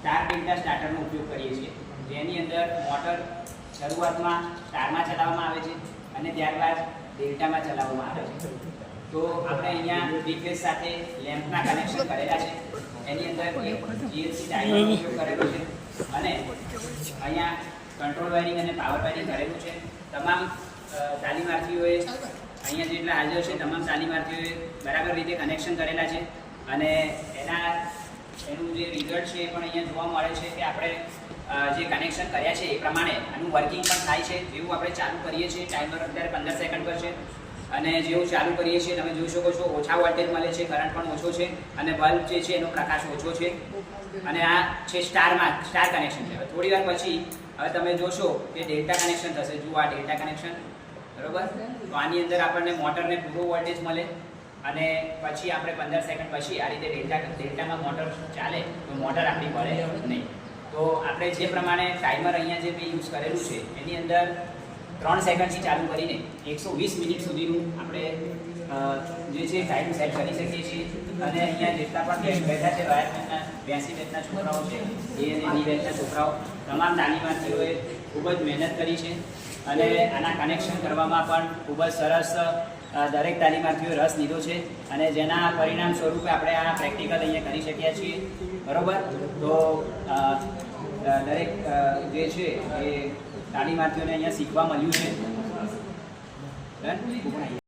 Star delta સ્ટાર્ટરનો ઉપયોગ કરીએ છીએ, જેની અંદર મોટર શરૂઆતમાં સ્ટારમાં ચલાવવામાં આવે છે અને ત્યારબાદ ડેલ્ટામાં ચલાવવામાં આવે છે. તો આપણે અહીંયા વીકલેસ સાથે લેમ્પના કનેક્શન કરેલા છે. એની અંદર જીએસસી ટાઈમરનો ઉપયોગ કરેલો છે અને અહીંયા કંટ્રોલ વાયરિંગ અને પાવર વાયરિંગ કરેલું છે. તમામ તાલીમાર્થીઓએ અહીંયા જેટલા હાજર છે તમામ તાલીમાર્થીઓએ બરાબર રીતે કનેક્શન કરેલા છે અને એનું જે રિઝલ્ટ છે એ પણ અહીંયા જોવા મળે છે કે આપણે જે કનેક્શન કર્યા છે એ પ્રમાણે આનું વર્કિંગ પણ થાય છે. જેવું આપણે ચાલુ કરીએ છીએ, ટાઈમર અત્યારે 15 સેકન્ડ પર છે અને જેવું ચાલુ કરીએ છીએ તમે જોઈ શકો છો ઓછા વોલ્ટેજ મળે છે, કરંટ પણ ઓછો છે અને બલ્બ જે છે એનો પ્રકાશ ઓછો છે અને આ છે સ્ટાર કનેક્શન છે. થોડી વાર પછી હવે તમે જોશો કે ડેલ્ટા કનેક્શન થશે. જુઓ આ ડેલ્ટા કનેક્શન, બરોબર. તો આની અંદર આપણને મોટરને પૂરો વોલ્ટેજ મળે અને પછી આપણે 15 સેકન્ડ પછી આ રીતે ડેલ્ટામાં મોટર ચાલે તો મોટર આપણી પડે નહીં. તો આપણે જે પ્રમાણે ટાઈમર અહીંયા જે યુઝ કરેલું છે એની અંદર 3 સેકન્ડથી ચાલુ કરીને 120 મિનિટ સુધીનું આપણે જે છે ટાઈમ સેટ કરી શકીએ છીએ. અને અહીંયા જેટલા પણ બેઠા છે વાયરમેનના 82 બેચના છોકરાઓ છે એ એની બેચના છોકરાઓ તમામ તાલીમાર્થીઓએ ખૂબ જ મહેનત કરી છે અને આના કનેક્શન કરવામાં પણ ખૂબ જ સરસ દરેક તાલીમાર્થીઓએ રસ લીધો છે અને જેના પરિણામ સ્વરૂપે આપણે આ પ્રેક્ટિકલ અહીંયા કરી શક્યા છીએ, બરાબર. તો દરેક જે છે એ તાલીમાર્થીઓને અહીંયા શીખવા મળ્યું છે.